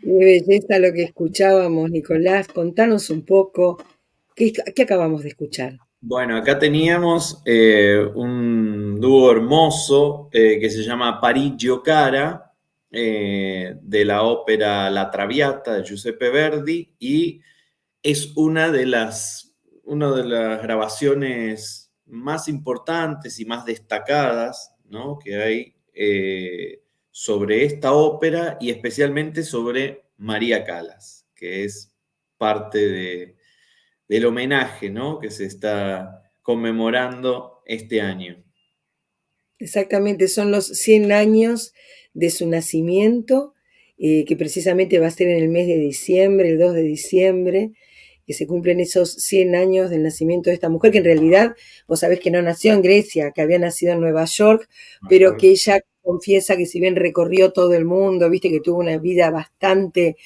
Qué belleza lo que escuchábamos, Nicolás. Contanos un poco, ¿qué acabamos de escuchar? Bueno, acá teníamos un dúo hermoso que se llama Parigio Cara, de la ópera La Traviata de Giuseppe Verdi, y es una de las grabaciones más importantes y más destacadas, ¿no?, que hay sobre esta ópera y especialmente sobre María Callas, que es parte del homenaje, ¿no?, que se está conmemorando este año. Exactamente, son los 100 años de su nacimiento, que precisamente va a ser en el mes de diciembre, el 2 de diciembre, que se cumplen esos 100 años del nacimiento de esta mujer, que en realidad vos sabés que no nació en Grecia, que había nacido en Nueva York, pero que ella confiesa que si bien recorrió todo el mundo, viste que tuvo una vida bastante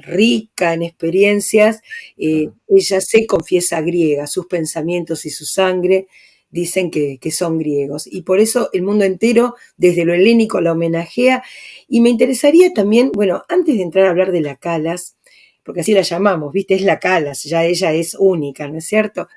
rica en experiencias, ella se confiesa griega, sus pensamientos y su sangre dicen que son griegos. Y por eso el mundo entero, desde lo helénico, la homenajea. Y me interesaría también, bueno, antes de entrar a hablar de la Calas, porque así la llamamos, ¿viste? Es la Calas, ya ella es única, ¿no es cierto?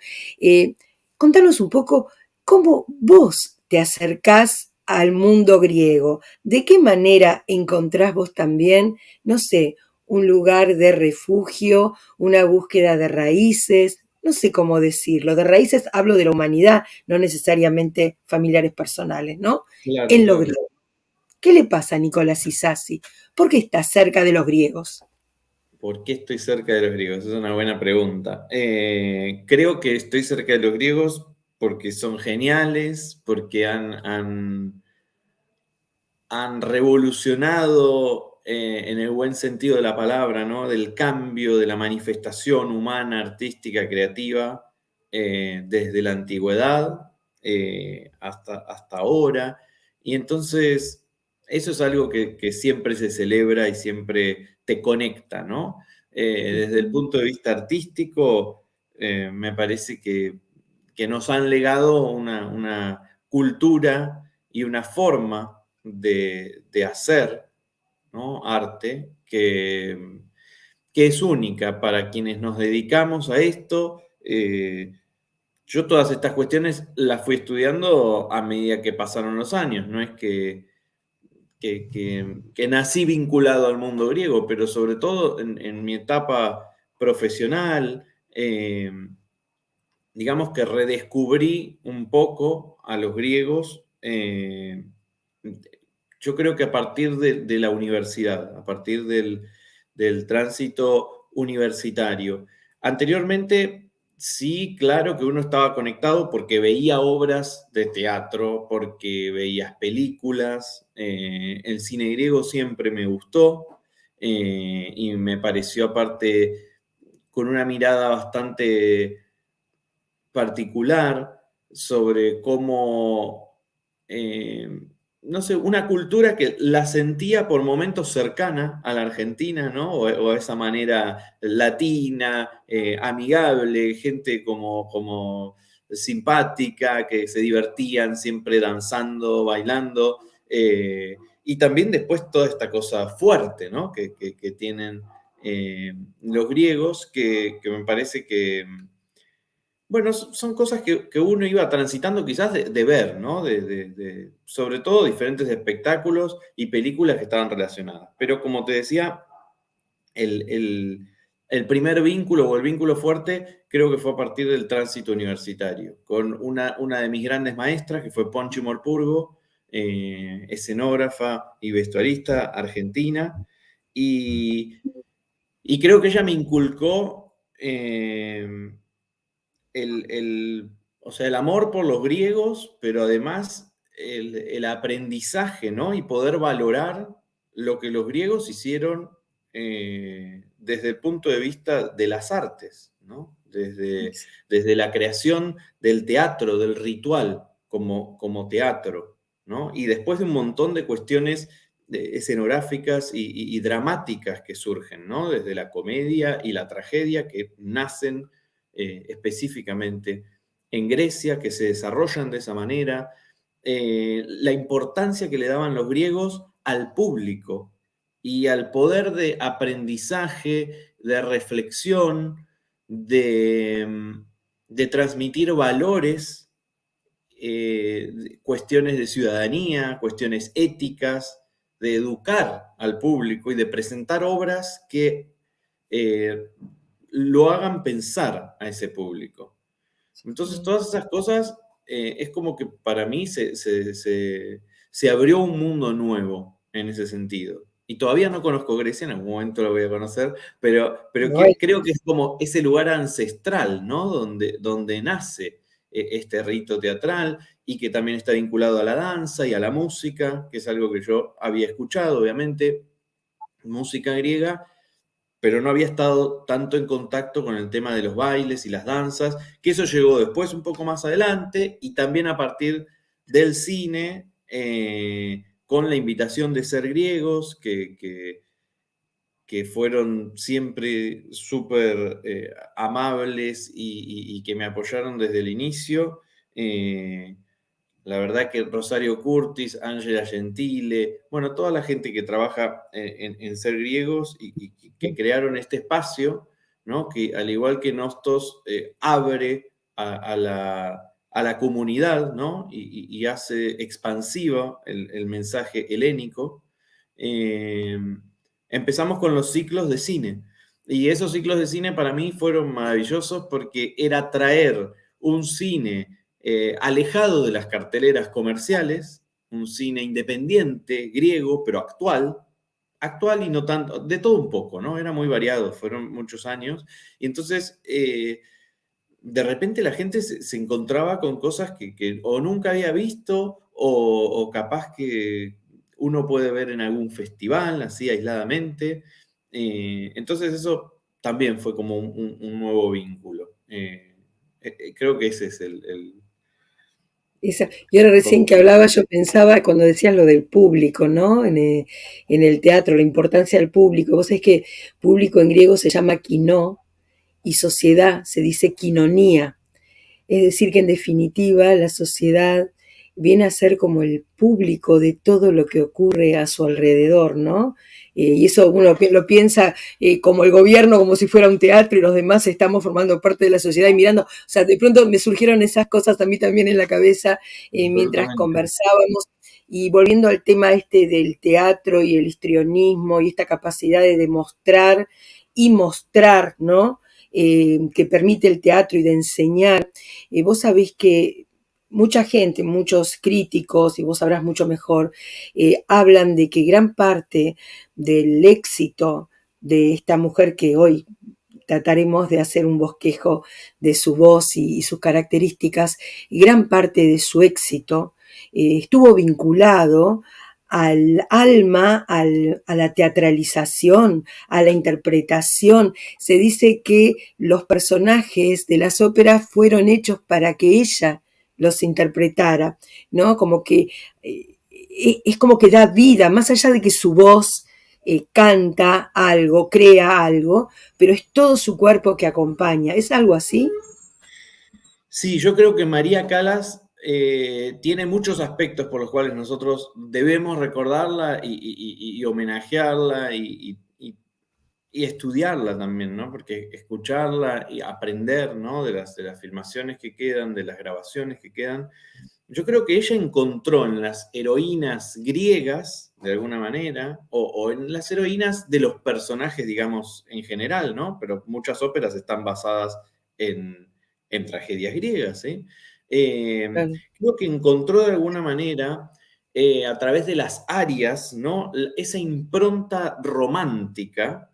Contanos un poco cómo vos te acercás al mundo griego. ¿De qué manera encontrás vos también, no sé, un lugar de refugio, una búsqueda de raíces? No sé cómo decirlo. De raíces hablo de la humanidad, no necesariamente familiares personales, ¿no? Claro, En lo claro. griego. ¿Qué le pasa a Nicolás Isasi? ¿Por qué está cerca de los griegos? ¿Por qué estoy cerca de los griegos? Es una buena pregunta. Creo que estoy cerca de los griegos porque son geniales, porque han revolucionado en el buen sentido de la palabra, ¿no?, del cambio, de la manifestación humana, artística, creativa, desde la antigüedad hasta ahora. Y entonces eso es algo que siempre se celebra y siempre te conecta, ¿no? Desde el punto de vista artístico, me parece que nos han legado una cultura y una forma de hacer, ¿no?, arte que es única para quienes nos dedicamos a esto. Yo todas estas cuestiones las fui estudiando a medida que pasaron los años, no es que nací vinculado al mundo griego, pero sobre todo en mi etapa profesional, digamos que redescubrí un poco a los griegos. Yo creo que a partir de la universidad, a partir del tránsito universitario. Anteriormente sí, claro que uno estaba conectado porque veía obras de teatro, porque veías películas. El cine griego siempre me gustó y me pareció aparte con una mirada bastante particular sobre cómo, no sé, una cultura que la sentía por momentos cercana a la Argentina, ¿no? O a esa manera latina, amigable, gente como simpática, que se divertían siempre danzando, bailando, y también después toda esta cosa fuerte, ¿no? Que tienen los griegos, que me parece que bueno, son cosas que uno iba transitando quizás de ver, ¿no? Sobre todo diferentes espectáculos y películas que estaban relacionadas. Pero como te decía, el, el- el primer vínculo o el vínculo fuerte creo que fue a partir del tránsito universitario, con una de mis grandes maestras, que fue Ponchi Morpurgo, escenógrafa y vestuarista argentina, y, y creo que ella me inculcó o sea, el amor por los griegos, pero además el aprendizaje, ¿no? Y poder valorar lo que los griegos hicieron desde el punto de vista de las artes, ¿no? Desde la creación del teatro, del ritual como teatro, ¿no? Y después de un montón de cuestiones escenográficas y dramáticas que surgen, ¿no? Desde la comedia y la tragedia que nacen específicamente en Grecia, que se desarrollan de esa manera, la importancia que le daban los griegos al público y al poder de aprendizaje, de reflexión, de transmitir valores, cuestiones de ciudadanía, cuestiones éticas, de educar al público y de presentar obras que eh, lo hagan pensar a ese público. Entonces, todas esas cosas es como que para mí se abrió un mundo nuevo en ese sentido. Y todavía no conozco Grecia, en algún momento lo voy a conocer, pero No hay. creo que es como ese lugar ancestral, ¿no? Donde nace este rito teatral y que también está vinculado a la danza y a la música, que es algo que yo había escuchado, obviamente, música griega, pero no había estado tanto en contacto con el tema de los bailes y las danzas, que eso llegó después un poco más adelante y también a partir del cine, con la invitación de ser griegos, que fueron siempre súper amables y que me apoyaron desde el inicio. La verdad que Rosario Curtis, Ángela Gentile, bueno, toda la gente que trabaja en ser griegos y que crearon este espacio, ¿no? Que al igual que Nostos abre a la comunidad, ¿no? Y hace expansiva el mensaje helénico. Eh, Empezamos con los ciclos de cine. Y esos ciclos de cine para mí fueron maravillosos porque era traer un cine alejado de las carteleras comerciales, un cine independiente, griego, pero actual y no tanto, de todo un poco, ¿no? Era muy variado, fueron muchos años. Y entonces, de repente la gente se encontraba con cosas que o nunca había visto o capaz que uno puede ver en algún festival, así aisladamente. Entonces eso también fue como un nuevo vínculo. Creo que ese es Y ahora recién como que hablaba, yo pensaba cuando decías lo del público, ¿no? En el teatro, la importancia del público. Vos sabés que público en griego se llama kinó y sociedad se dice kinonía. Es decir, que en definitiva la sociedad viene a ser como el público de todo lo que ocurre a su alrededor, ¿no? Y eso uno lo piensa como el gobierno, como si fuera un teatro y los demás estamos formando parte de la sociedad y mirando. O sea, de pronto me surgieron esas cosas a mí también en la cabeza mientras absolutamente. conversábamos. Y volviendo al tema este del teatro y el histrionismo y esta capacidad de demostrar y mostrar, ¿no? Que permite el teatro y de enseñar. Vos sabés que mucha gente, muchos críticos, y vos sabrás mucho mejor, hablan de que gran parte del éxito de esta mujer que hoy trataremos de hacer un bosquejo de su voz y sus características, y gran parte de su éxito estuvo vinculado al alma, a la teatralización, a la interpretación. Se dice que los personajes de las óperas fueron hechos para que ella los interpretara, ¿no? Como que es como que da vida, más allá de que su voz canta algo, crea algo, pero es todo su cuerpo que acompaña. ¿Es algo así? Sí, yo creo que María Callas tiene muchos aspectos por los cuales nosotros debemos recordarla y homenajearla y estudiarla también, ¿no? Porque escucharla y aprender, ¿no? De las filmaciones que quedan, de las grabaciones que quedan. Yo creo que ella encontró en las heroínas griegas, de alguna manera, o en las heroínas de los personajes, digamos, en general, ¿no? Pero muchas óperas están basadas en tragedias griegas, ¿sí? Claro. Creo que encontró de alguna manera, a través de las arias, ¿no? Esa impronta romántica,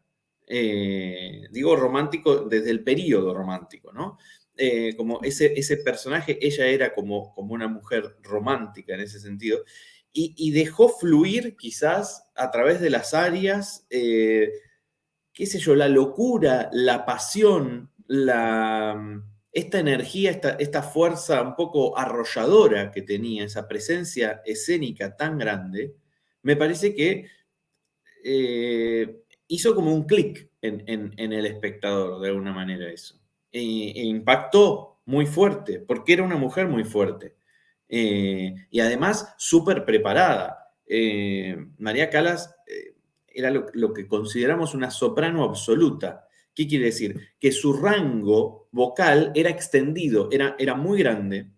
digo romántico desde el período romántico, ¿no? Como ese personaje, ella era como una mujer romántica en ese sentido, y dejó fluir quizás a través de las arias, qué sé yo, la locura, la pasión, esta energía, esta fuerza un poco arrolladora que tenía, esa presencia escénica tan grande, me parece que hizo como un clic en el espectador, de alguna manera, eso. E impactó muy fuerte, porque era una mujer muy fuerte. Y además súper preparada. María Callas era lo que consideramos una soprano absoluta. ¿Qué quiere decir? Que su rango vocal era extendido, era muy grande.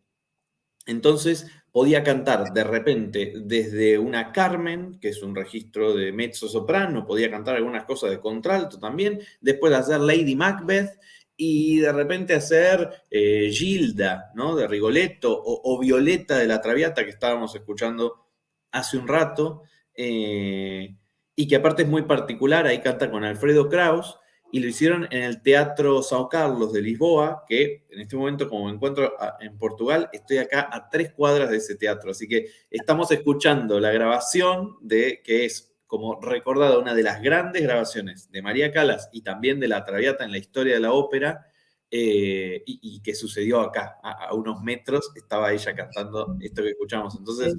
Entonces podía cantar de repente desde una Carmen, que es un registro de mezzo soprano, podía cantar algunas cosas de contralto también, después de hacer Lady Macbeth y de repente hacer Gilda, ¿no? De Rigoletto o Violeta de la Traviata que estábamos escuchando hace un rato, y que aparte es muy particular, ahí canta con Alfredo Kraus, y lo hicieron en el Teatro São Carlos de Lisboa, que en este momento, como me encuentro en Portugal, estoy acá a 3 cuadras de ese teatro. Así que estamos escuchando la grabación de que es como recordada una de las grandes grabaciones de María Callas y también de La Traviata en la historia de la ópera, y que sucedió acá, a unos metros, estaba ella cantando esto que escuchamos. Entonces, Sí,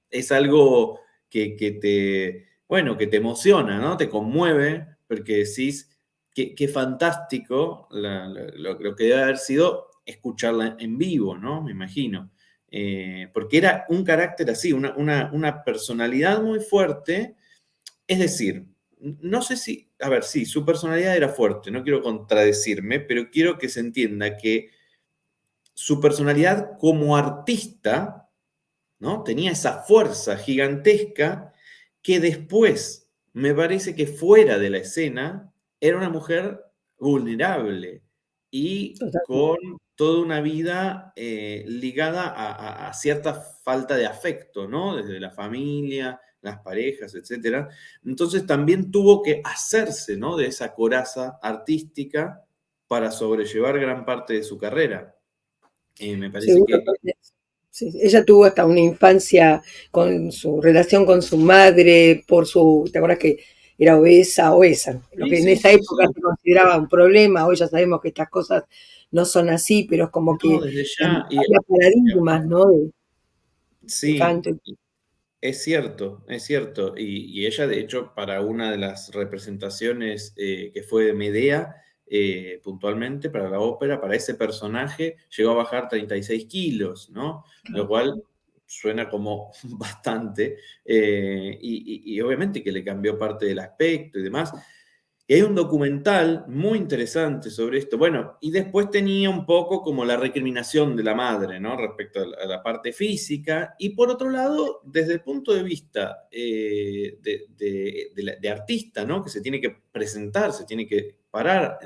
es algo que te emociona, ¿no? Te conmueve, porque decís, qué fantástico lo que debe haber sido escucharla en vivo, ¿no? Me imagino. Porque era un carácter así, una personalidad muy fuerte. Es decir, no sé si, a ver, sí, su personalidad era fuerte, no quiero contradecirme, pero quiero que se entienda que su personalidad como artista, ¿no? Tenía esa fuerza gigantesca que después, me parece que fuera de la escena, era una mujer vulnerable y totalmente. con toda una vida ligada a cierta falta de afecto, ¿no? Desde la familia, las parejas, etcétera. Entonces también tuvo que hacerse, ¿no? De esa coraza artística para sobrellevar gran parte de su carrera. Me parece Seguro que que sí, ella tuvo hasta una infancia con su relación con su madre, por su, ¿te acuerdas que era obesa? Lo sí, que en sí, esa sí, época sí. se consideraba un problema, hoy ya sabemos que estas cosas no son así, pero es como No, que desde ya. había paradigmas, ¿no? De Sí, canto. es cierto, es cierto. Y ella, de hecho, para una de las representaciones que fue de Medea, puntualmente para la ópera, para ese personaje, llegó a bajar 36 kilos, ¿no? Lo cual suena como bastante. Y obviamente que le cambió parte del aspecto y demás. Y hay un documental muy interesante sobre esto. Bueno, y después tenía un poco como la recriminación de la madre, ¿no? Respecto a la parte física. Y por otro lado, desde el punto de vista de artista, ¿no? Que se tiene que presentar, se tiene que parar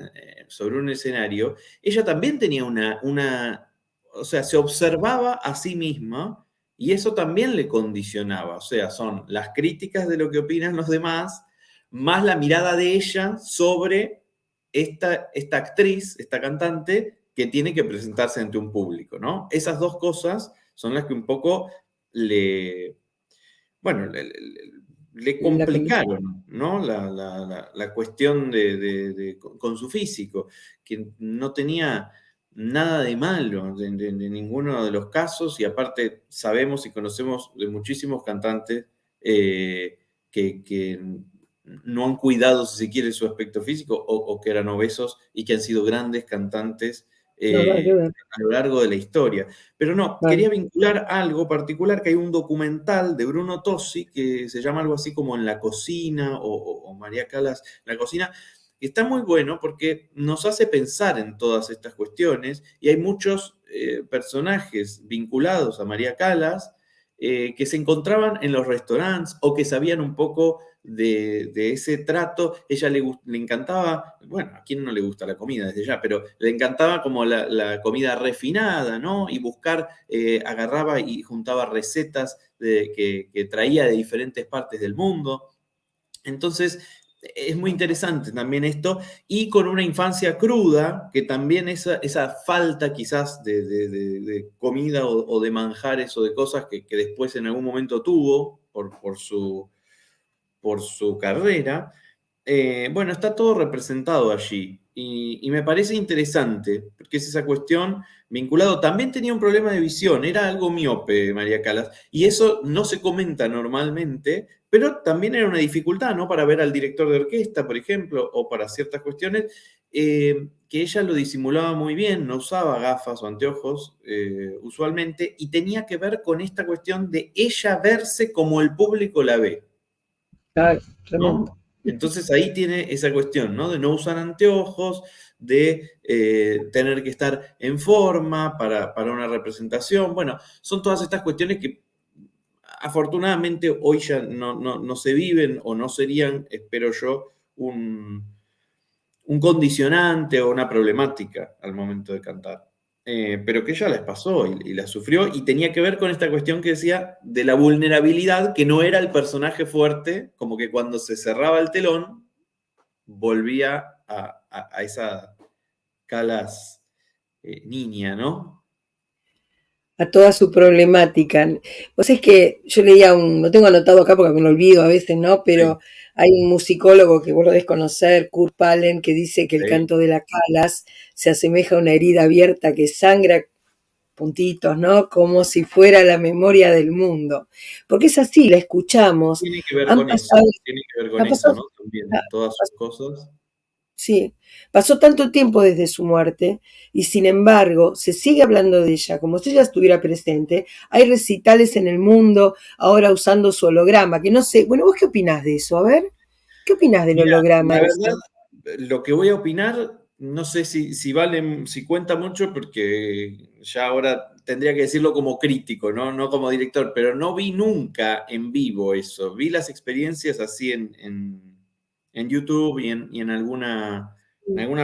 sobre un escenario, ella también tenía o sea, se observaba a sí misma y eso también le condicionaba. O sea, son las críticas de lo que opinan los demás más la mirada de ella sobre esta actriz, esta cantante, que tiene que presentarse ante un público, ¿no? Esas dos cosas son las que un poco le, bueno, le La condición. complicaron, ¿no? La cuestión con su físico, que no tenía nada de malo de ninguno de los casos, y aparte sabemos y conocemos de muchísimos cantantes que no han cuidado, si se quiere, su aspecto físico, o que eran obesos y que han sido grandes cantantes No, nada que ver. a lo largo de la historia. Pero no, Vale. quería vincular algo particular, que hay un documental de Bruno Tossi que se llama algo así como En la cocina, o María Calas en la cocina, que está muy bueno porque nos hace pensar en todas estas cuestiones, y hay muchos personajes vinculados a María Calas que se encontraban en los restaurantes o que sabían un poco de ese trato. Ella le encantaba, bueno, a quién no le gusta la comida desde ya, pero le encantaba como la comida refinada, ¿no? Y buscar, agarraba y juntaba recetas que traía de diferentes partes del mundo. Entonces, es muy interesante también esto, y con una infancia cruda, que también esa falta quizás de comida o de manjares o de cosas que después en algún momento tuvo por su carrera, bueno, está todo representado allí. Y me parece interesante, porque es esa cuestión vinculado. También tenía un problema de visión, era algo miope, María Calas, y eso no se comenta normalmente, pero también era una dificultad, ¿no? Para ver al director de orquesta, por ejemplo, o para ciertas cuestiones, que ella lo disimulaba muy bien, no usaba gafas o anteojos usualmente, y tenía que ver con esta cuestión de ella verse como el público la ve. Claro, tremendo. ¿No? Entonces ahí tiene esa cuestión, ¿no? De no usar anteojos, de tener que estar en forma para una representación. Bueno, son todas estas cuestiones que afortunadamente hoy ya no se viven, o no serían, espero yo, un condicionante o una problemática al momento de cantar. Pero que ella las pasó y las sufrió, y tenía que ver con esta cuestión que decía de la vulnerabilidad, que no era el personaje fuerte, como que cuando se cerraba el telón, volvía a esa Calas niña, ¿no? A toda su problemática. Vos es que yo leía lo tengo anotado acá porque me lo olvido a veces, ¿no? Sí, Pero hay un musicólogo que vos lo debés conocer, Kurt Pallen, que dice que el sí. canto de la Calas se asemeja a una herida abierta que sangra puntitos, ¿no? Como si fuera la memoria del mundo. Porque es así, la escuchamos. Tiene que ver Han con eso, pasado, tiene que ver con ha eso, pasado, ¿no? También, todas sus cosas. sí, pasó tanto tiempo desde su muerte y sin embargo se sigue hablando de ella como si ella estuviera presente. Hay recitales en el mundo ahora usando su holograma, que no sé, bueno, ¿vos qué opinás de eso? A ver, ¿qué opinás del Mira, holograma la ese? verdad, lo que voy a opinar, no sé si vale, si cuenta mucho, porque ya ahora tendría que decirlo como crítico, ¿no? No como director, pero no vi nunca en vivo eso. Vi las experiencias así en YouTube y en alguna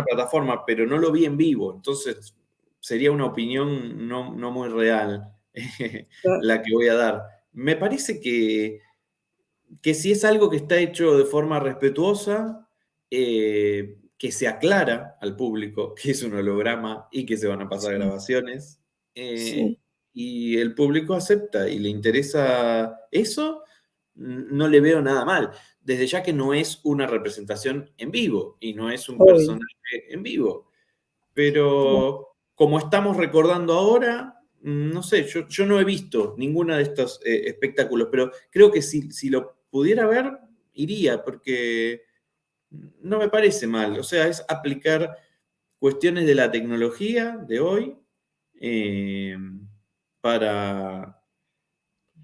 plataforma, pero no lo vi en vivo. Entonces, sería una opinión no muy real la que voy a dar. Me parece que si es algo que está hecho de forma respetuosa, que se aclara al público que es un holograma y que se van a pasar Sí, grabaciones, sí, y el público acepta y le interesa eso, no le veo nada mal. Desde ya que no es una representación en vivo y no es un obvio. personaje en vivo. Pero como estamos recordando ahora, no sé, yo no he visto ninguna de estos espectáculos, pero creo que si lo pudiera ver, iría, porque no me parece mal. O sea, es aplicar cuestiones de la tecnología de hoy eh, para,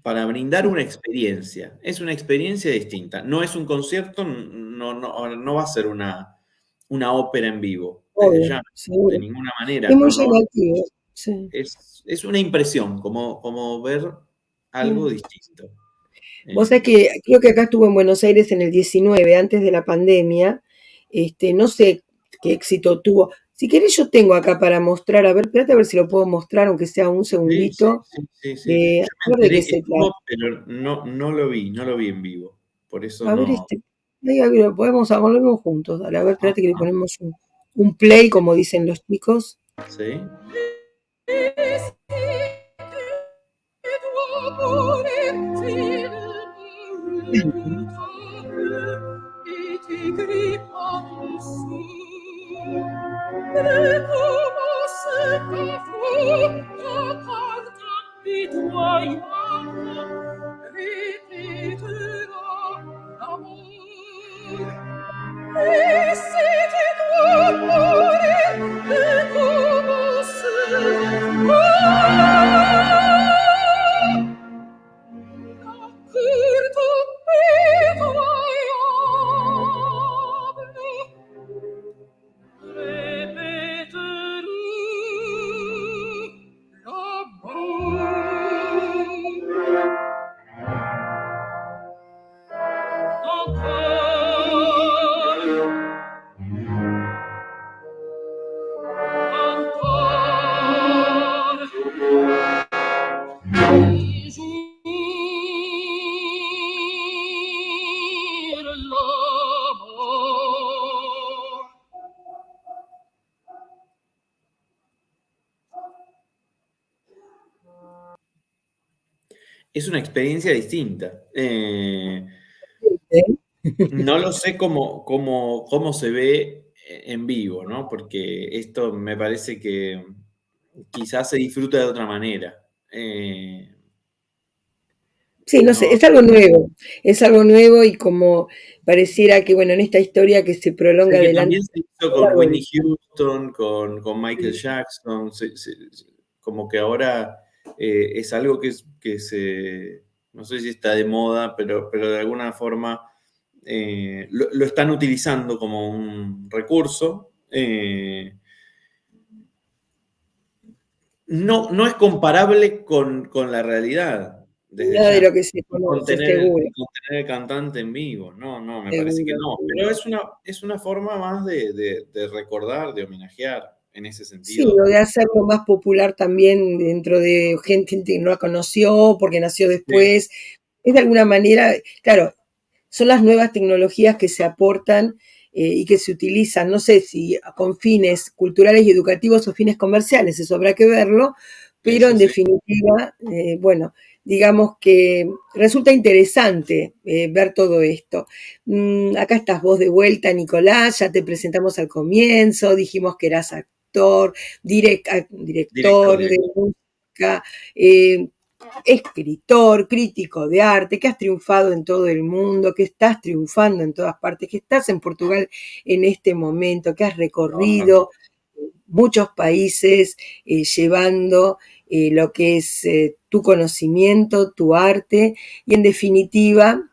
para brindar Sí, una experiencia. Es una experiencia distinta. No es un concierto, no va a ser una ópera en vivo, desde obvio, ya, de seguro. ninguna Es manera. muy llamativo, sí. Es una impresión, como ver algo Mm. distinto. Vos sabés Eh, que creo que acá estuvo en Buenos Aires en el 19, antes de la pandemia. No sé qué éxito tuvo. Si querés, yo tengo acá para mostrar, a ver, espérate a ver si lo puedo mostrar, aunque sea un sí, sí, segundito. sí, sí, sí. Yo A me ver de qué enteré que se trata. estuvo, pero no lo vi en vivo. Por eso A ver, no. ahí lo podemos, lo vemos juntos. Dale, a ver, Ajá, espérate que le ajá. ponemos un. un play, como dicen los chicos. ¿Sí? Es una experiencia distinta. No lo sé cómo se ve en vivo, ¿no? Porque esto me parece que quizás se disfruta de otra manera. Sí, no sé, No, es algo nuevo y como pareciera que, bueno, en esta historia que se sé prolonga que adelante también se hizo a lo con largo Whitney Houston, con Michael de- Jackson, como que ahora es algo no sé si está de moda, pero de alguna forma lo están utilizando como un recurso. No es comparable con la realidad, desde nada de lo ya. que se Y con conoce, tener, seguro, y con tener el cantante en vivo. No, me parece que seguro, no. seguro. Pero es una forma más de recordar, de homenajear en ese Sí, sentido. o de hacerlo más popular también dentro de gente que no la conoció porque nació Sí, después. Es de alguna manera, claro, son las nuevas tecnologías que se aportan y que se utilizan, no sé si con fines culturales y educativos o fines comerciales, eso habrá que verlo, pero eso en sí. definitiva, bueno, digamos que resulta interesante ver todo esto. Acá estás vos de vuelta, Nicolás, ya te presentamos al comienzo, dijimos que eras actor, Director, director de director. música, eh, escritor, crítico de arte, que has triunfado en todo el mundo, que estás triunfando en todas partes, que estás en Portugal en este momento, que has Trabajando. recorrido muchos países llevando lo que es tu conocimiento, tu arte, y en definitiva,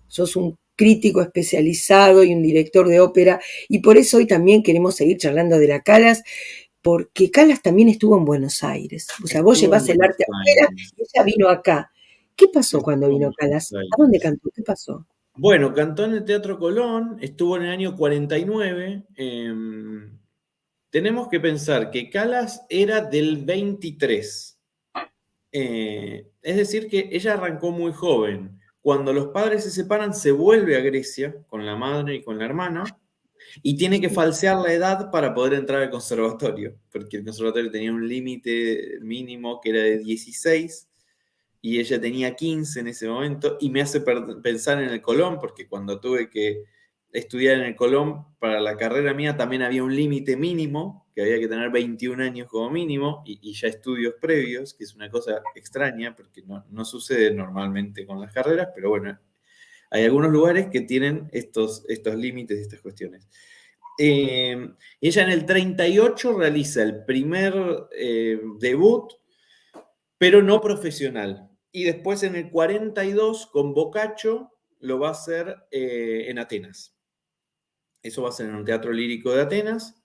sos un crítico especializado y un director de ópera, y por eso hoy también queremos seguir charlando de la Calas, porque Calas también estuvo en Buenos Aires. O sea, vos Estuvo en llevás el Buenos arte afuera Aires. y ella vino acá. ¿Qué pasó cuando Estuvo en vino Buenos Calas? ¿A dónde Aires. cantó? ¿Qué pasó? Bueno, cantó en el Teatro Colón, estuvo en el año 49. Tenemos que pensar que Calas era del 23. Es decir, que ella arrancó muy joven. Cuando los padres se separan, se vuelve a Grecia con la madre y con la hermana y tiene que Sí. falsear la edad para poder entrar al conservatorio, porque el conservatorio tenía un límite mínimo que era de 16 y ella tenía 15 en ese momento, y me hace pensar en el Colón, porque cuando tuve que estudiar en el Colón para la carrera mía también había un límite mínimo, que había que tener 21 años como mínimo, y ya estudios previos, que es una cosa extraña, porque no sucede normalmente con las carreras, pero bueno, hay algunos lugares que tienen estos límites y estas cuestiones. Ella en el 38 realiza el primer debut, pero no profesional. Y después en el 42 con Boccaccio lo va a hacer en Atenas. Eso va a ser en un teatro lírico de Atenas.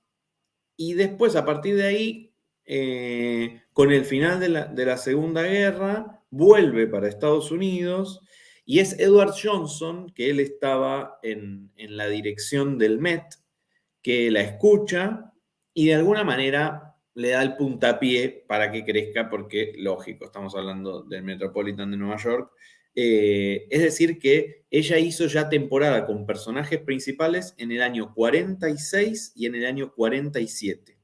Y después, a partir de ahí, con el final de la Segunda Guerra, vuelve para Estados Unidos y es Edward Johnson, que él estaba en la dirección del Met, que la escucha y de alguna manera le da el puntapié para que crezca, porque, lógico, estamos hablando del Metropolitan de Nueva York, Es decir, que ella hizo ya temporada con personajes principales en el año 46 y en el año 47.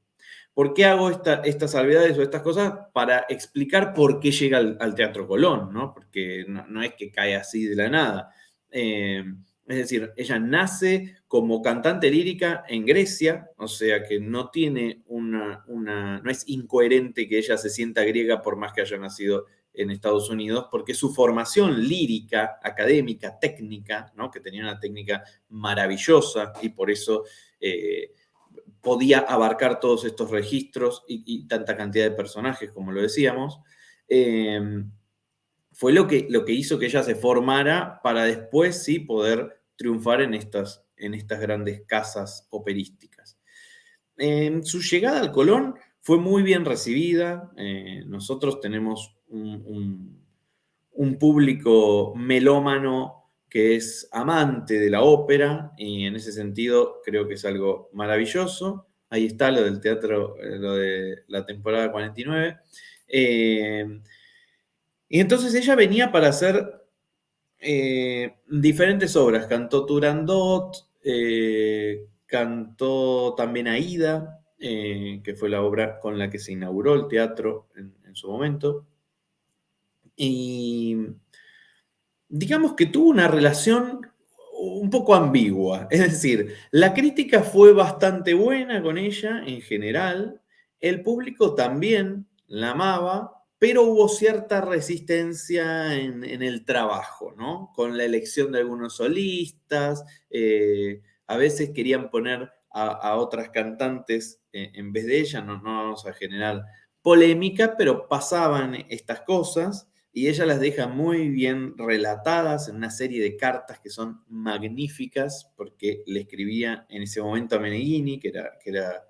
¿Por qué hago estas salvedades o estas cosas? Para explicar por qué llega al Teatro Colón, ¿no? Porque no es que cae así de la nada. Es decir, ella nace como cantante lírica en Grecia, o sea que no tiene no es incoherente que ella se sienta griega por más que haya nacido en Estados Unidos, porque su formación lírica, académica, técnica, ¿no? Que tenía una técnica maravillosa y por eso podía abarcar todos estos registros y tanta cantidad de personajes, como lo decíamos, fue lo que hizo que ella se formara para después sí poder triunfar en estas grandes casas operísticas. Su llegada al Colón fue muy bien recibida. Nosotros tenemos un público melómano que es amante de la ópera y en ese sentido creo que es algo maravilloso. Ahí está lo del teatro, lo de la temporada 49. Y entonces ella venía para hacer diferentes obras. Cantó Turandot, cantó también Aída, que fue la obra con la que se inauguró el teatro en su momento. Y digamos que tuvo una relación un poco ambigua. Es decir, la crítica fue bastante buena con ella en general, el público también la amaba, pero hubo cierta resistencia en el trabajo, ¿no? Con la elección de algunos solistas, a veces querían poner a otras cantantes en vez de ella, no vamos a generar polémica, pero pasaban estas cosas y ella las deja muy bien relatadas en una serie de cartas que son magníficas, porque le escribía en ese momento a Meneghini, que era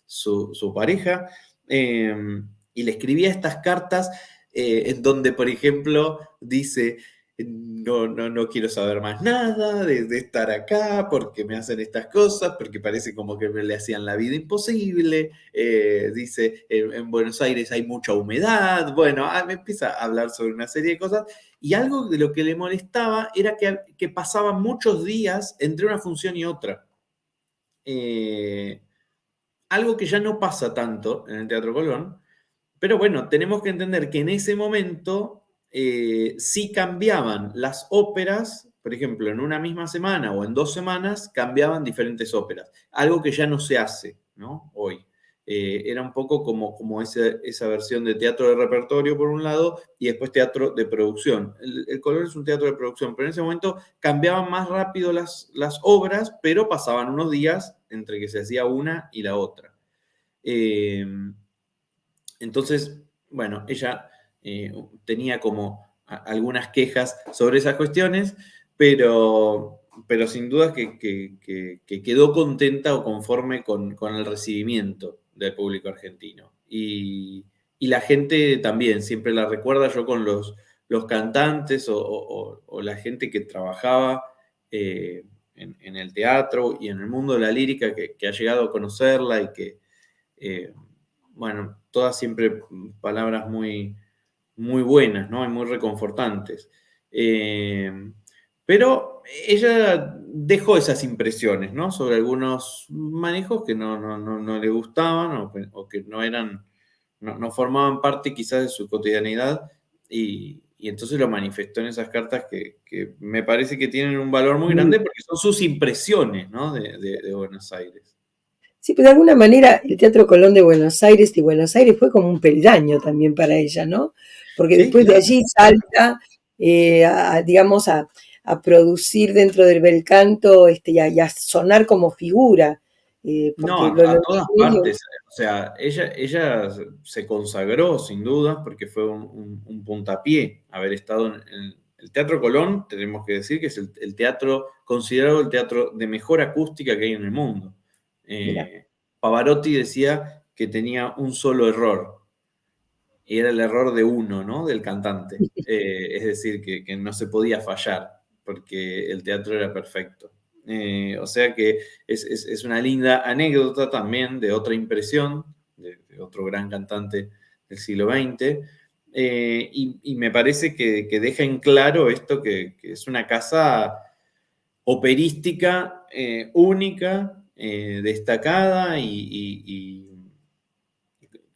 su pareja, eh, y le escribía estas cartas en donde, por ejemplo, dice, no quiero saber más nada de estar acá porque me hacen estas cosas, porque parece como que me le hacían la vida imposible. Dice, en Buenos Aires hay mucha humedad. Bueno, me empieza a hablar sobre una serie de cosas. Y algo de lo que le molestaba era que pasaban muchos días entre una función y otra. Algo que ya no pasa tanto en el Teatro Colón, pero bueno, tenemos que entender que en ese momento sí cambiaban las óperas, por ejemplo, en una misma semana o en 2 semanas cambiaban diferentes óperas, algo que ya no se hace, ¿no? Hoy. Era un poco como esa versión de teatro de repertorio por un lado y después teatro de producción. El Colón es un teatro de producción, pero en ese momento cambiaban más rápido las obras, pero pasaban unos días entre que se hacía una y la otra. Eh, entonces, bueno, ella tenía como algunas quejas sobre esas cuestiones, pero sin duda que quedó contenta o conforme con el recibimiento del público argentino. Y la gente también siempre la recuerda, yo con los cantantes o la gente que trabajaba en el teatro y en el mundo de la lírica que ha llegado a conocerla y que eh, bueno, todas siempre palabras muy, muy buenas, ¿no? Y muy reconfortantes. Eh, pero ella dejó esas impresiones, ¿no? Sobre algunos manejos que no le gustaban o que no eran, no formaban parte quizás de su cotidianidad y entonces lo manifestó en esas cartas que me parece que tienen un valor muy Mm. grande porque son sus impresiones, ¿no? De Buenos Aires. Sí, pero de alguna manera el Teatro Colón de Buenos Aires fue como un peldaño también para ella, ¿no? Porque Sí, después de claro. allí salta, digamos, a producir dentro del bel canto y a sonar como figura, No, porque a todas medio, partes. O sea, ella se consagró sin dudas porque fue un puntapié haber estado en el Teatro Colón. Tenemos que decir que es el teatro, considerado el teatro de mejor acústica que hay en el mundo. mira, Pavarotti decía que tenía un solo error, y era el error de uno, ¿no? Del cantante. Es decir, que no se podía fallar, porque el teatro era perfecto. O sea que es una linda anécdota también de otra impresión, de otro gran cantante del siglo XX. Y me parece que deja en claro esto que es una casa operística única, destacada y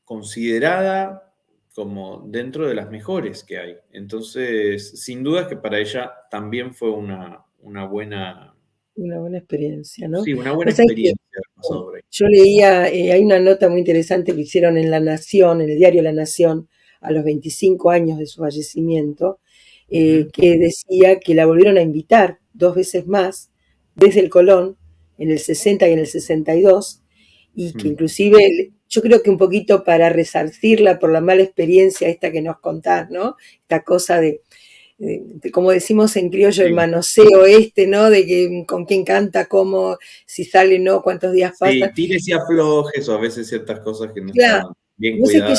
considerada como dentro de las mejores que hay. Entonces, sin duda que para ella también fue una buena, Una buena experiencia, ¿no? sí, una buena Vos sabés que experiencia haber pasado por ahí. yo leía, hay una nota muy interesante que hicieron en La Nación, en el diario La Nación, a los 25 años de su fallecimiento, Ujú. que decía que la volvieron a invitar 2 veces más desde el Colón, en el 60 y en el 62, y que Mm. inclusive yo creo que un poquito para resarcirla por la mala experiencia esta que nos contás, ¿no? Esta cosa como decimos en criollo, el Sí, manoseo este, ¿no? De que con quién canta, cómo, si sale, no, cuántos días pasan. sí, tires y aflojes o a veces ciertas cosas que no Claro, estaban bien vos sabés que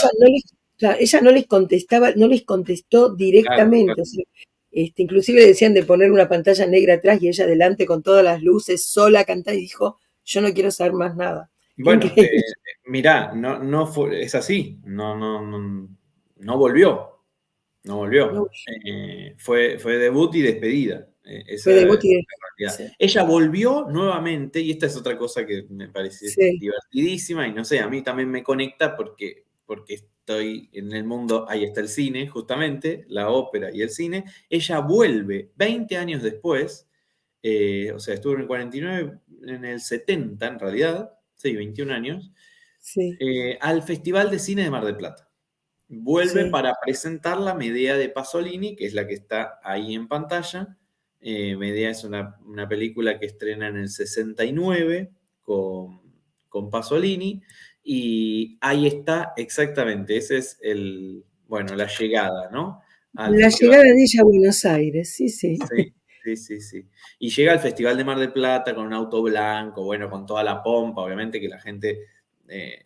cuidadas. ella no les contestaba, no les contestó Claro, directamente. claro. O sea, inclusive le decían de poner una pantalla negra atrás y ella adelante con todas las luces, sola cantar y dijo, yo no quiero saber más nada. Bueno, Increíble. mirá, no fue, es así, no volvió, no volvió. No, Fue debut y despedida. fue Esa debut es y la realidad. sí, Ella volvió nuevamente, y esta es otra cosa que me parece sí, divertidísima, y no sé, a mí también me conecta porque estoy en el mundo, ahí está el cine, justamente, la ópera y el cine. Ella vuelve 20 años después, o sea, estuvo en el 49, en el 70 en realidad, sí, 21 años, sí, al Festival de Cine de Mar del Plata. Vuelve sí, para presentar la Medea de Pasolini, que es la que está ahí en pantalla. Medea es una película que estrena en el 69 con Pasolini. Y ahí está exactamente, ese es bueno, la llegada, ¿no? Al la Festival. llegada de ella a Buenos Aires, sí, sí. Sí, sí, sí, sí. Y llega al Festival de Mar del Plata con un auto blanco, bueno, con toda la pompa, obviamente que la gente eh,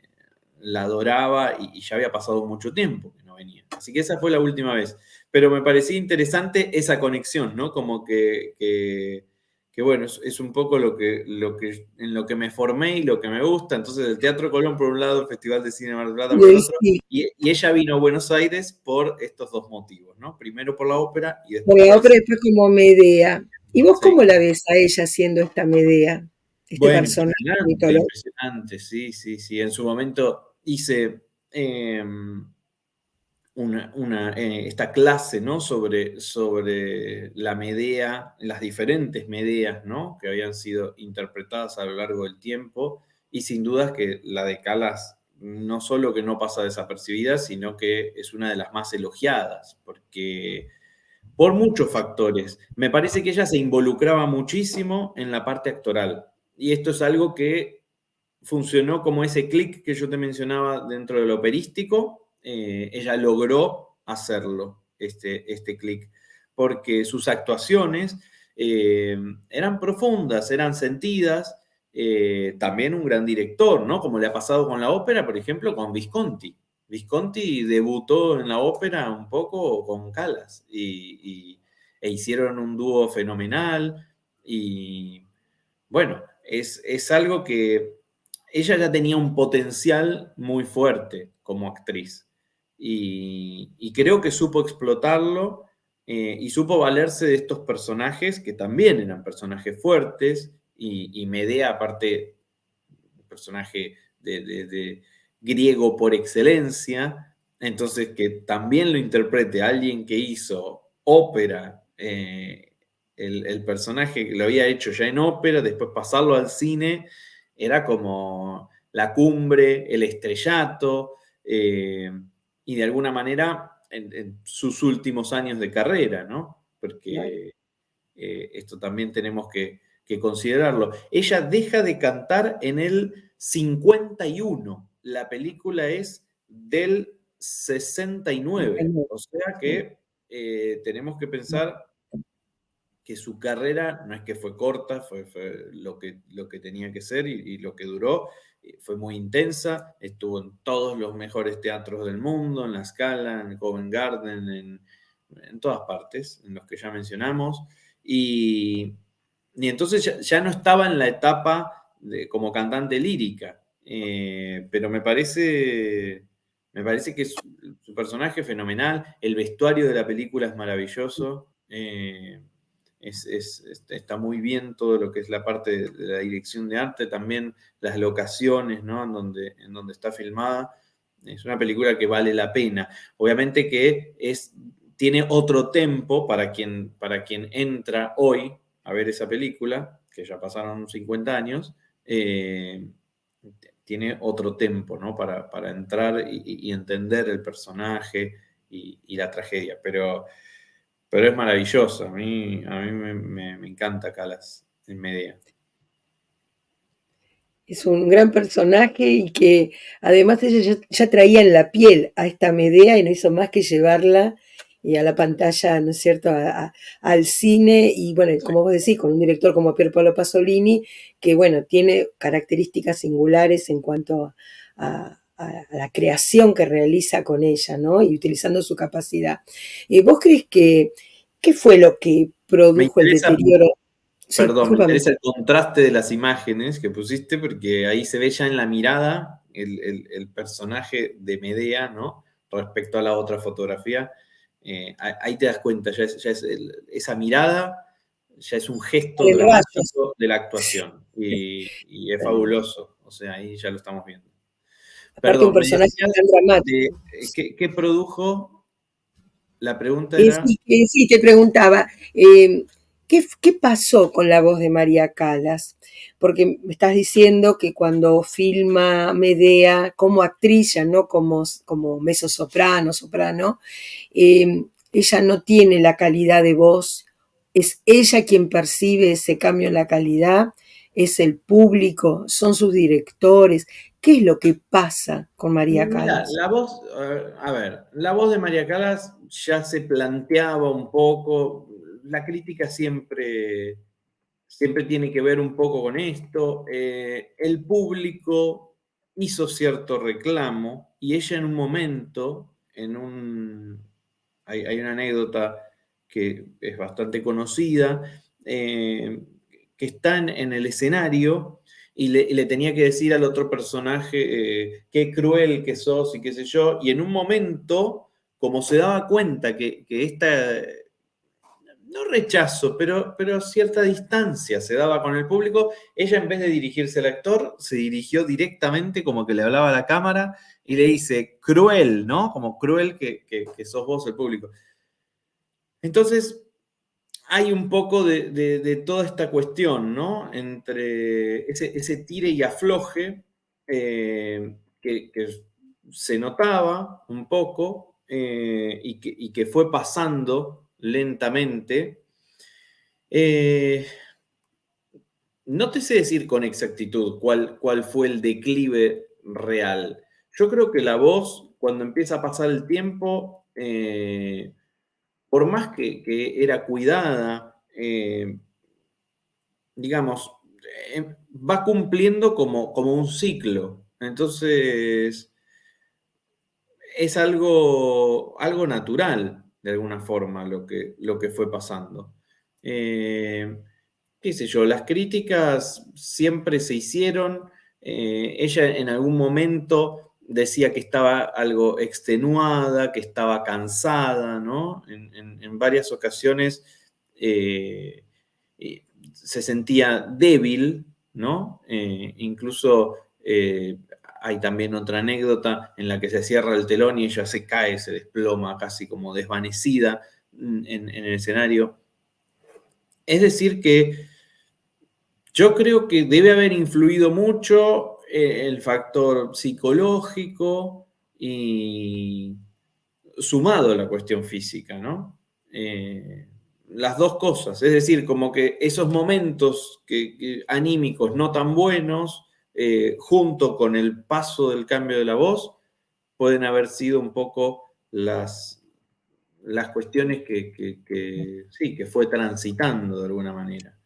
la adoraba y ya había pasado mucho tiempo que no venía. Así que esa fue la última vez. Pero me parecía interesante esa conexión, ¿no? Como que bueno, es un poco en lo que me formé y lo que me gusta. Entonces, el Teatro Colón por un lado, el Festival de Cine de Mar del Plata por el otro. Sí, Y ella vino a Buenos Aires por estos dos motivos, ¿no? Primero por la ópera y por después la por el ópera cine. y después como Medea. ¿Y vos Sí. cómo la ves a ella siendo esta Medea? Este Bueno, personaje impresionante, mitológico. impresionante, sí, sí, sí. En su momento hice esta clase, ¿no? Sobre la Medea, las diferentes Medeas, ¿no? Que habían sido interpretadas a lo largo del tiempo. Y sin dudas que la de Calas no solo que no pasa desapercibida, sino que es una de las más elogiadas, porque por muchos factores. Me parece que ella se involucraba muchísimo en la parte actoral. Y esto es algo que funcionó como ese clic que yo te mencionaba dentro del operístico. Ella logró hacerlo, este clic, porque sus actuaciones eh, eran profundas, eran sentidas. También un gran director, ¿no? Como le ha pasado con la ópera, por ejemplo, con Visconti. Visconti debutó en la ópera un poco con Callas e hicieron un dúo fenomenal y bueno, es algo que ella ya tenía un potencial muy fuerte como actriz y creo que supo explotarlo y supo valerse de estos personajes que también eran personajes fuertes y Medea aparte un personaje de griego por excelencia, entonces que también lo interprete alguien que hizo ópera, el personaje que lo había hecho ya en ópera, después pasarlo al cine, era como la cumbre, el estrellato, y de alguna manera en sus últimos años de carrera, ¿no? Claro. Porque esto también tenemos que considerarlo. Ella deja de cantar en el 51. La película es del 69. O sea Sí, que tenemos que pensar que su carrera no es que fue corta, fue lo que tenía que ser y lo que duró. Fue muy intensa, estuvo en todos los mejores teatros del mundo, en La Scala, en Covent Garden, en todas partes, en los que ya mencionamos. Y, y entonces ya no estaba en la etapa como cantante lírica, pero me parece que su personaje fenomenal, el vestuario de la película es maravilloso, está muy bien todo lo que es la parte de la dirección de arte, también las locaciones, ¿no? En donde está filmada. Es una película que vale la pena. Obviamente que tiene otro tempo para quien entra hoy a ver esa película, que ya pasaron 50 años, tiene otro tempo, ¿no? Para entrar y entender el personaje y la tragedia. Pero es maravilloso. A mí me encanta Calas en Medea. Es un gran personaje y que además ella ya traía en la piel a esta Medea y no hizo más que llevarla a la pantalla, ¿no es cierto?, al cine. Y bueno, como vos decís, con un director como Pier Paolo Pasolini, que bueno, tiene características singulares en cuanto a la creación que realiza con ella, ¿no? Y utilizando su capacidad. ¿Vos crees qué fue lo que Me produjo el interesa, deterioro? Sí, perdón, me discúlpame. interesa el contraste de las imágenes que pusiste, porque ahí se ve ya en la mirada el personaje de Medea, ¿no? Respecto a la otra fotografía. Ahí te das cuenta, esa mirada ya es un gesto En rayos. dramático de la actuación y es fabuloso, o sea, ahí ya lo estamos viendo. Aparte un Perdón, me personaje decías tan dramático. de qué produjo, la pregunta era... Sí, te preguntaba, ¿qué pasó con la voz de María Callas? Porque me estás diciendo que cuando filma Medea como actriz, ya no como mezzosoprano, soprano, ella no tiene la calidad de voz, es ella quien percibe ese cambio en la calidad, es el público, son sus directores. ¿Qué es lo que pasa con María Mira, Callas? la voz, a ver, la voz de María Callas ya se planteaba un poco, la crítica siempre tiene que ver un poco con esto. El público hizo cierto reclamo y ella en un momento, hay una anécdota que es bastante conocida, que está en el escenario y le tenía que decir al otro personaje qué cruel que sos y qué sé yo, y en un momento, como se daba cuenta que esta no rechazo, pero cierta distancia se daba con el público, ella en vez de dirigirse al actor, se dirigió directamente como que le hablaba a la cámara y le dice, cruel, ¿no? Como cruel que sos vos el público. Entonces, hay un poco de toda esta cuestión, ¿no? Entre ese tire y afloje que se notaba un poco y que fue pasando lentamente. Eh, no te sé decir con exactitud cuál fue el declive real. Yo creo que la voz, cuando empieza a pasar el tiempo, por más que era cuidada, digamos, va cumpliendo como un ciclo. Entonces, es algo natural, de alguna forma, lo que fue pasando. Eh, qué sé yo, las críticas siempre se hicieron. Ella en algún momento decía que estaba algo extenuada, que estaba cansada, ¿no? En varias ocasiones se sentía débil, ¿no? Incluso hay también otra anécdota en la que se cierra el telón y ella se cae, se desploma casi como desvanecida en el escenario. Es decir que yo creo que debe haber influido mucho el factor psicológico y sumado a la cuestión física, ¿no? Las dos cosas, es decir, como que esos momentos anímicos no tan buenos, junto con el paso del cambio de la voz, pueden haber sido un poco las cuestiones sí, que fue transitando de alguna manera.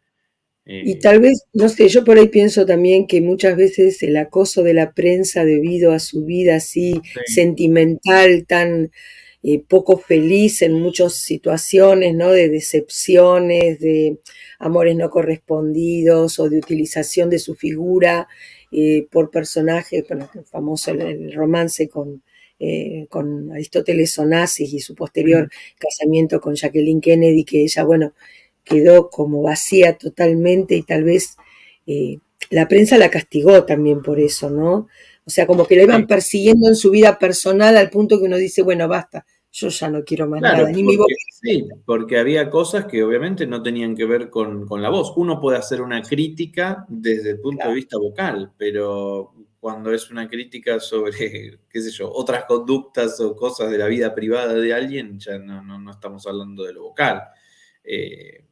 Y tal vez, no sé, yo por ahí pienso también que muchas veces el acoso de la prensa debido a su vida así Sí, sentimental, tan poco feliz en muchas situaciones, ¿no? De decepciones, de amores no correspondidos o de utilización de su figura por personajes, bueno, el famoso el romance con Aristóteles Onassis y su posterior casamiento con Jacqueline Kennedy, que ella, bueno, quedó como vacía totalmente y tal vez la prensa la castigó también por eso, ¿no? O sea, como que la iban Sí, persiguiendo en su vida personal al punto que uno dice, bueno, basta, yo ya no quiero más nada, claro, ni mi voz. porque sí, porque había cosas que obviamente no tenían que ver con la voz. Uno puede hacer una crítica desde el punto de Claro, vista vocal, pero cuando es una crítica sobre, qué sé yo, otras conductas o cosas de la vida privada de alguien, ya no estamos hablando de lo vocal. Eh,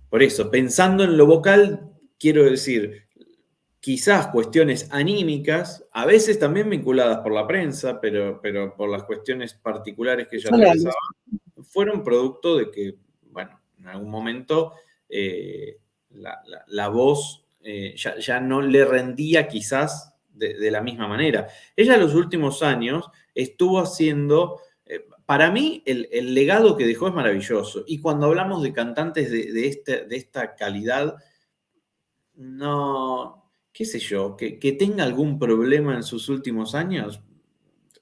por eso, pensando en lo vocal, quiero decir, quizás cuestiones anímicas, a veces también vinculadas por la prensa, pero por las cuestiones particulares que ella realizaba, personales. fueron producto de que, bueno, en algún momento la voz ya no le rendía quizás de la misma manera. Ella en los últimos años estuvo haciendo, para mí el legado que dejó es maravilloso. Y cuando hablamos de cantantes de esta calidad, no, qué sé yo, que tenga algún problema en sus últimos años,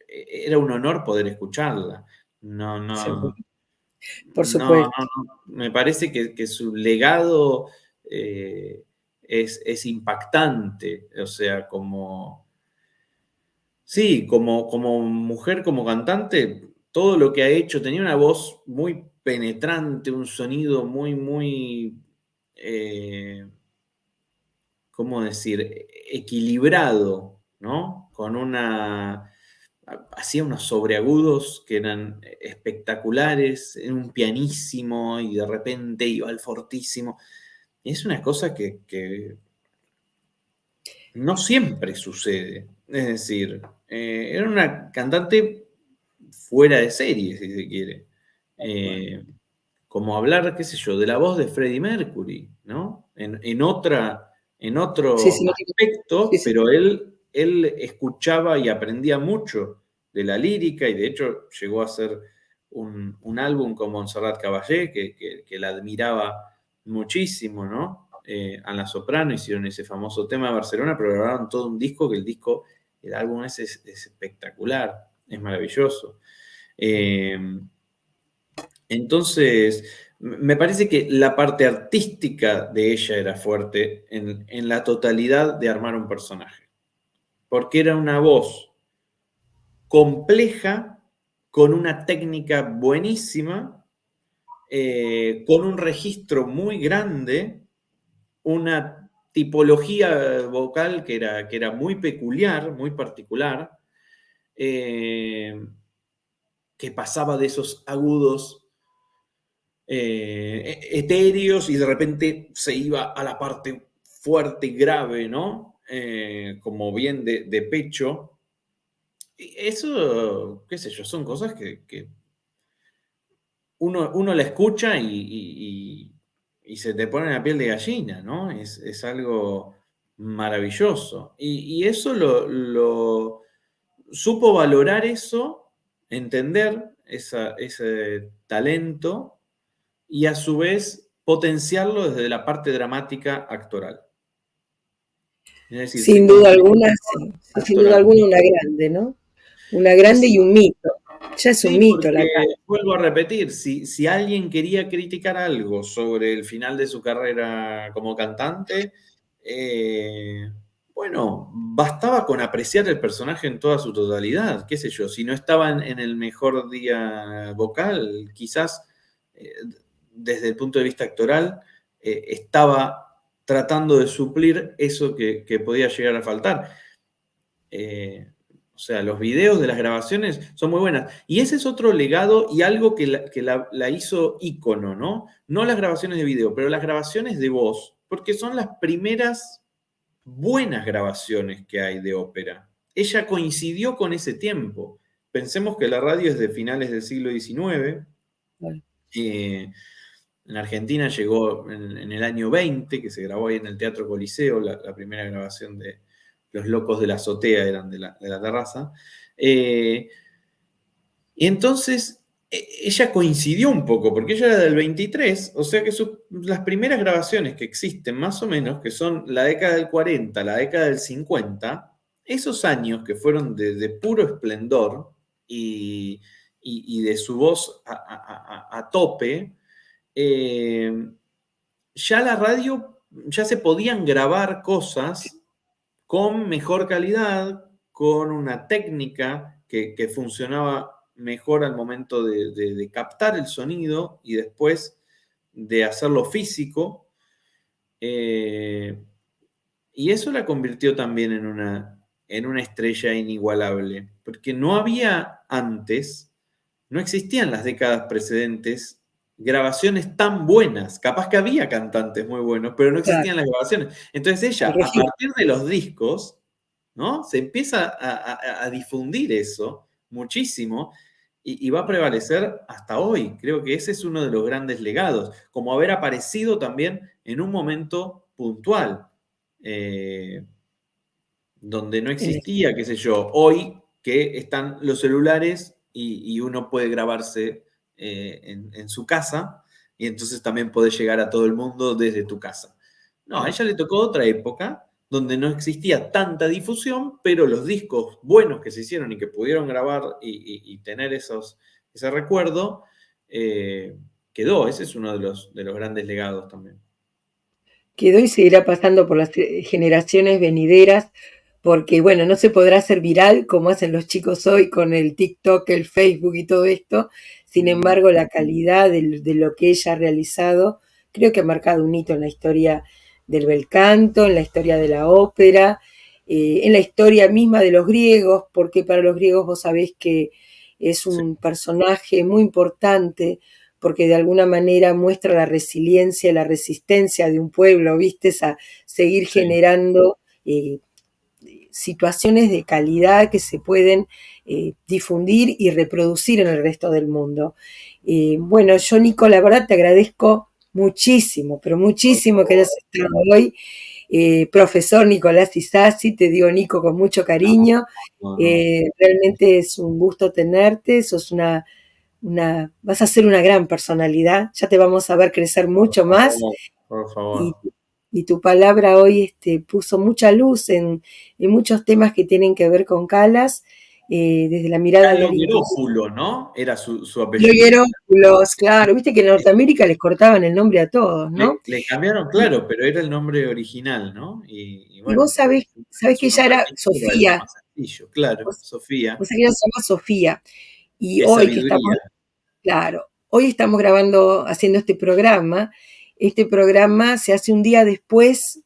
era un honor poder escucharla. No, Seguro, no, por no, supuesto. me parece que su legado es impactante, o sea, sí, como mujer, como cantante, todo lo que ha hecho, tenía una voz muy penetrante, un sonido muy, eh, ¿cómo decir? Equilibrado, ¿no? Hacía unos sobreagudos que eran espectaculares, en un pianísimo y de repente iba al fortísimo. Y es una cosa que no siempre sucede. Es decir, era una cantante fuera de serie, si se quiere. Eh, Como hablar, qué sé yo, de la voz de Freddie Mercury, ¿no? En Sí, otro sí, no sí, aspecto, sí. pero él escuchaba y aprendía mucho de la lírica y de hecho llegó a hacer un álbum con Montserrat Caballé, que la admiraba muchísimo, ¿no? A la soprano hicieron ese famoso tema de Barcelona, pero grabaron todo un disco, el álbum es espectacular, es maravilloso. Eh, entonces, me parece que la parte artística de ella era fuerte en la totalidad de armar un personaje, porque era una voz compleja, con una técnica buenísima, con un registro muy grande, una tipología vocal que era muy peculiar, muy particular, eh, que pasaba de esos agudos etéreos y de repente se iba a la parte fuerte y grave, ¿no? Como bien de pecho. Y eso, qué sé yo, son cosas que uno la escucha y se te pone la piel de gallina, ¿no? Es algo maravilloso. Y eso supo valorar eso, entender ese talento y a su vez potenciarlo desde la parte dramática actoral. Es decir, se Sin duda construyó alguna, sí, sí, sin duda actoral. alguna una grande, ¿no? Una Y grande sí, y un mito. Ya es un sí, mito la porque grande. vuelvo a repetir, si alguien quería criticar algo sobre el final de su carrera como cantante, eh, bueno, bastaba con apreciar el personaje en toda su totalidad, qué sé yo, si no estaba en el mejor día vocal, quizás eh, desde el punto de vista actoral estaba tratando de suplir eso que podía llegar a faltar. Eh, o sea, los videos de las grabaciones son muy buenas. Y ese es otro legado y algo que la hizo ícono, ¿no? No las grabaciones de video, pero las grabaciones de voz, porque son las primeras buenas grabaciones que hay de ópera. Ella coincidió con ese tiempo. Pensemos que la radio es de finales del siglo XIX. Bueno, eh, en Argentina llegó en el año 20, que se grabó ahí en el Teatro Coliseo, la primera grabación de Los Locos de la Azotea, eran de la terraza. Eh, y entonces ella coincidió un poco, porque ella era del 23, o sea que las primeras grabaciones que existen, más o menos, que son la década del 40, la década del 50, esos años que fueron de puro esplendor y de su voz a tope, ya la radio, ya se podían grabar cosas con mejor calidad, con una técnica que funcionaba mejor al momento de captar el sonido y después de hacerlo físico. Y eso la convirtió también en una estrella inigualable, porque no había antes, no existían las décadas precedentes grabaciones tan buenas. Capaz que había cantantes muy buenos, pero no Claro, existían las grabaciones. Entonces el ella, a registro. partir de los discos, ¿no? Se empieza a difundir eso muchísimo y va a prevalecer hasta hoy. Creo que ese es uno de los grandes legados, como haber aparecido también en un momento puntual, eh, donde no existía, qué sé yo, hoy que están los celulares y uno puede grabarse en su casa y entonces también puede llegar a todo el mundo desde tu casa. No, a ella le tocó otra época donde no existía tanta difusión, pero los discos buenos que se hicieron y que pudieron grabar y tener ese recuerdo, quedó. Ese es uno de los grandes legados también. Quedó y seguirá pasando por las generaciones venideras, porque bueno, no se podrá hacer viral como hacen los chicos hoy con el TikTok, el Facebook y todo esto. Sin Mm, embargo, la calidad de lo que ella ha realizado creo que ha marcado un hito en la historia del bel canto, en la historia de la ópera, en la historia misma de los griegos, porque para los griegos vos sabés que es sí, un personaje muy importante porque de alguna manera muestra la resiliencia, la resistencia de un pueblo, ¿viste? A seguir sí. generando situaciones de calidad que se pueden difundir y reproducir en el resto del mundo. Bueno, yo, Nico, la verdad te agradezco muchísimo, pero Por muchísimo que favor. hayas estado hoy. Profesor Nicolás Isasi, te digo Nico con mucho No, cariño. no, no. Realmente es un gusto tenerte, sos vas a ser una gran personalidad, ya te vamos a ver crecer Por mucho más favor, por y, favor. y tu palabra hoy puso mucha luz en muchos temas que tienen que ver con Calas, desde la mirada del interior. Calogrópulo, ¿no? Era su Los apellido. hierófilos, claro, viste que en Norteamérica les cortaban el nombre a todos, ¿no? Le cambiaron, claro, pero era el nombre original, ¿no? Y Y bueno, vos sabés su que ella nombre era artístico era Sofía, más sencillo, claro, vos, Sofía. vos sabés que ella se llama Sofía, y Qué hoy que estamos. sabiduría. Claro, hoy estamos haciendo este programa. Este programa se hace un día después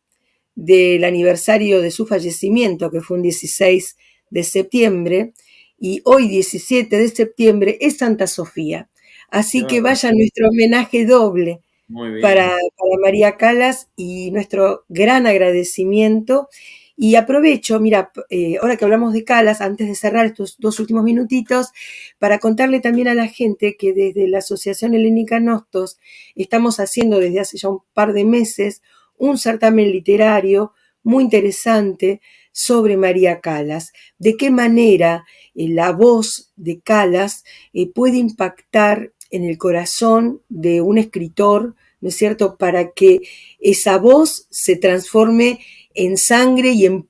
del aniversario de su fallecimiento, que fue un 16 de septiembre, y hoy 17 de septiembre es Santa Sofía. Qué Así que bárbaro. vaya nuestro homenaje doble Muy para, bien. para María Calas y nuestro gran agradecimiento. Y aprovecho, mira, ahora que hablamos de Calas, antes de cerrar estos 2 últimos minutitos, para contarle también a la gente que desde la Asociación Helénica Nostos estamos haciendo desde hace ya un par de meses un certamen literario muy interesante sobre María Calas. De qué manera la voz de Calas puede impactar en el corazón de un escritor, ¿no es cierto?, para que esa voz se transforme en sangre y en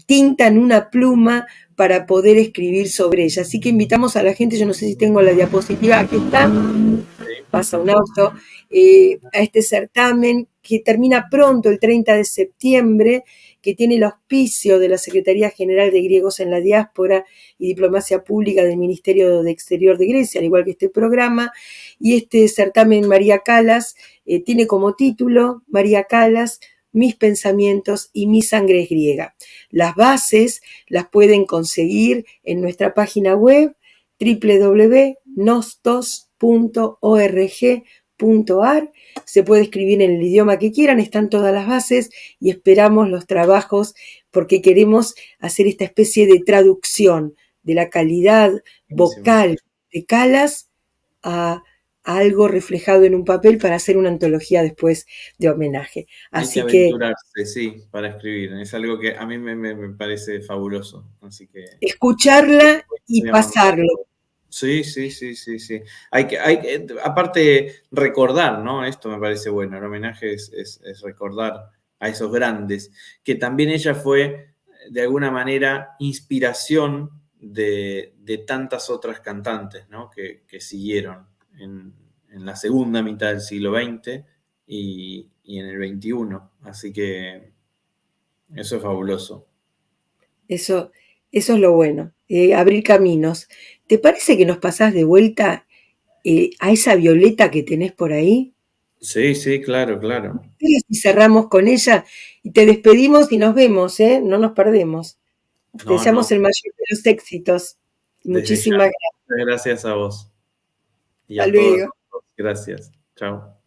tinta en una pluma para poder escribir sobre ella. Así que invitamos a la gente, yo no sé si tengo la diapositiva, aquí está, Sí, pasa un auto, a este certamen que termina pronto, el 30 de septiembre, que tiene el auspicio de la Secretaría General de Griegos en la Diáspora y Diplomacia Pública del Ministerio de Exterior de Grecia, al igual que este programa. Y este certamen María Calas tiene como título María Calas, mis pensamientos y mi sangre es griega. Las bases las pueden conseguir en nuestra página web www.nostos.org.ar. Se puede escribir en el idioma que quieran, están todas las bases y esperamos los trabajos porque queremos hacer esta especie de traducción de la calidad buenísimo. vocal de Calas a algo reflejado en un papel para hacer una antología después de homenaje. Hay que Así que aventurarse, sí, para escribir. Es algo que a mí me parece fabuloso. Así que escucharla y voy a mandar. pasarlo. Sí, sí, sí, sí, sí. Aparte, recordar, ¿no? Esto me parece bueno. El homenaje es recordar a esos grandes. Que también ella fue de alguna manera, inspiración de tantas otras cantantes, ¿no? que siguieron en la segunda mitad del siglo XX y en el XXI. Así que eso es fabuloso. Eso es lo bueno, abrir caminos. ¿Te parece que nos pasás de vuelta a esa Violeta que tenés por ahí? Sí, sí, claro, claro. Y cerramos con ella y te despedimos y nos vemos, ¿eh? No nos perdemos. Te No, no, deseamos el mayor de los éxitos. desde ya. Muchísimas gracias. Muchas gracias a vos y Hasta a todos. luego. Gracias. Chao.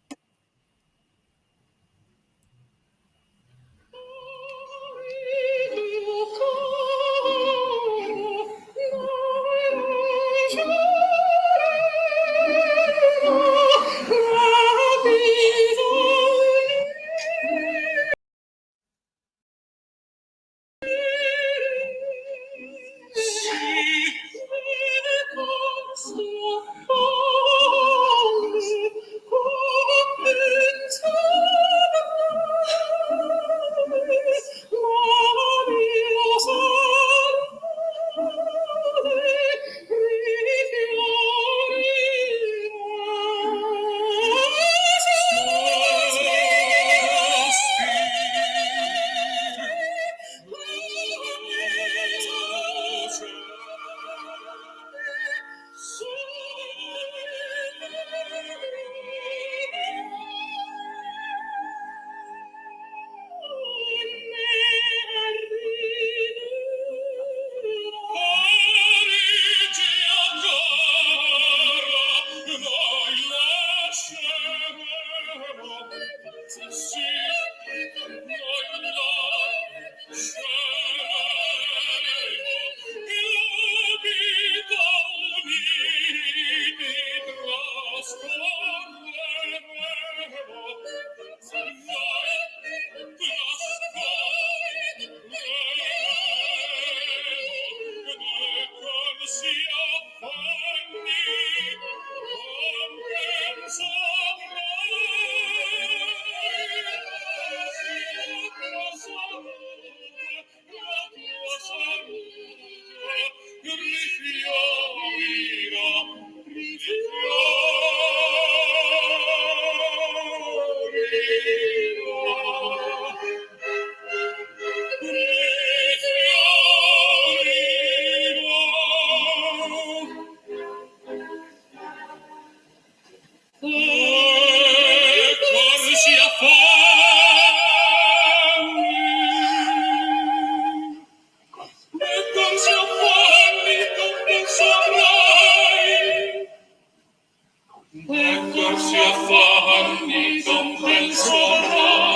Corsi affanni, compenso avrai.